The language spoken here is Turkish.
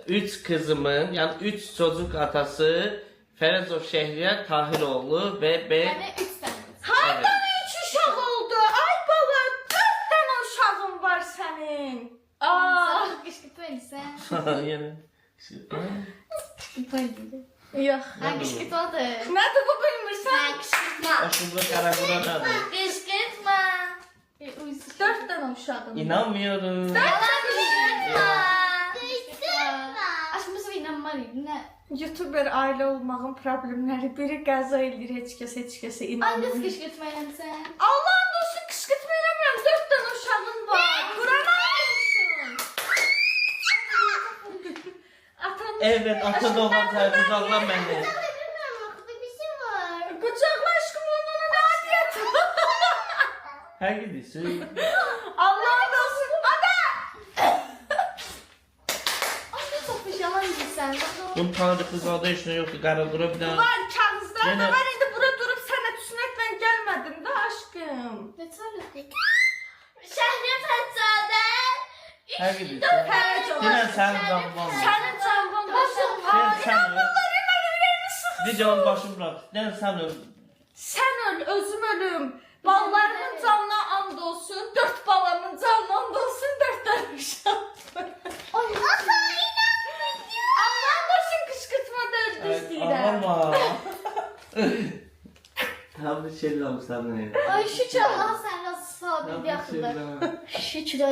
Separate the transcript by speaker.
Speaker 1: üç kızımın, yani 3 çocuk atası Ferezov Şehriyar Tahiroğlu ve ben...
Speaker 2: Yani 3 tane.
Speaker 3: Hardan 3 uşaq oldu? Ay bala, 4 dənə uşağın var sənin.
Speaker 2: Sen kışkırtma elisen.
Speaker 1: Yani...
Speaker 2: Kışkırtma elisen.
Speaker 3: Yox.
Speaker 2: Ben kışkırtmadım.
Speaker 3: Nədir bu bilmirsən?
Speaker 2: Ben kışkırtma.
Speaker 1: Aşırı karakura nedir?
Speaker 2: Kışkırtma.
Speaker 3: 4 dənə uşağın var.
Speaker 1: İnanmıyorum.
Speaker 2: Yalan kışkırtma. Kışkırtma. Aşkımızı inanmalıyım. Ne?
Speaker 3: YouTuber ailə olmağın problemləri biri qəza edir, heç kəsə
Speaker 2: Ay
Speaker 3: inanmır.
Speaker 2: nasıl kışkırtma elisen?
Speaker 3: Allah'ın dostu qışqırtma eləmirəm, 4 dənə uşağın var. Qurana olsun. Atanın
Speaker 1: Evet, ata doğan kucaklan beni.
Speaker 3: qucaqla aşkım onunla nə adiyyət?
Speaker 1: Her gidiyorsun.
Speaker 3: Allah'ın dostu. Ada!
Speaker 2: Ay çok bir yalan elisen.
Speaker 1: Bunun tanıdık kız adı işine yoktu. Karakura bir daha.
Speaker 3: Var kağızlar
Speaker 1: Yenə-
Speaker 3: da var, indi bura durub sənə düşünəklə gəlmədim də aşkım.
Speaker 2: Ne söyledik? Şehre Fetsadə.
Speaker 1: Her gidiyorsun.
Speaker 3: Hərəcə
Speaker 1: Yine sen zamban.
Speaker 3: Sənin canvan başın.
Speaker 1: Sen öl.
Speaker 3: Bunları mənə vermişsin.
Speaker 1: Videonun başını bırak. Sen öl.
Speaker 3: Sən öl, özüm ölüm. Ballarımın canına and olsun, 4 balamın canına and olsun, 4 dənə uşaq.
Speaker 2: Ay nasıl inanmıyorum?
Speaker 3: Allah'ın dostu qışqırtma da öldü istəyirəm.
Speaker 1: Ağlama. Tam bir şey lan sana.
Speaker 2: Ay şükür Allah sen nasıl sabit bir akıllı. Şükür ya.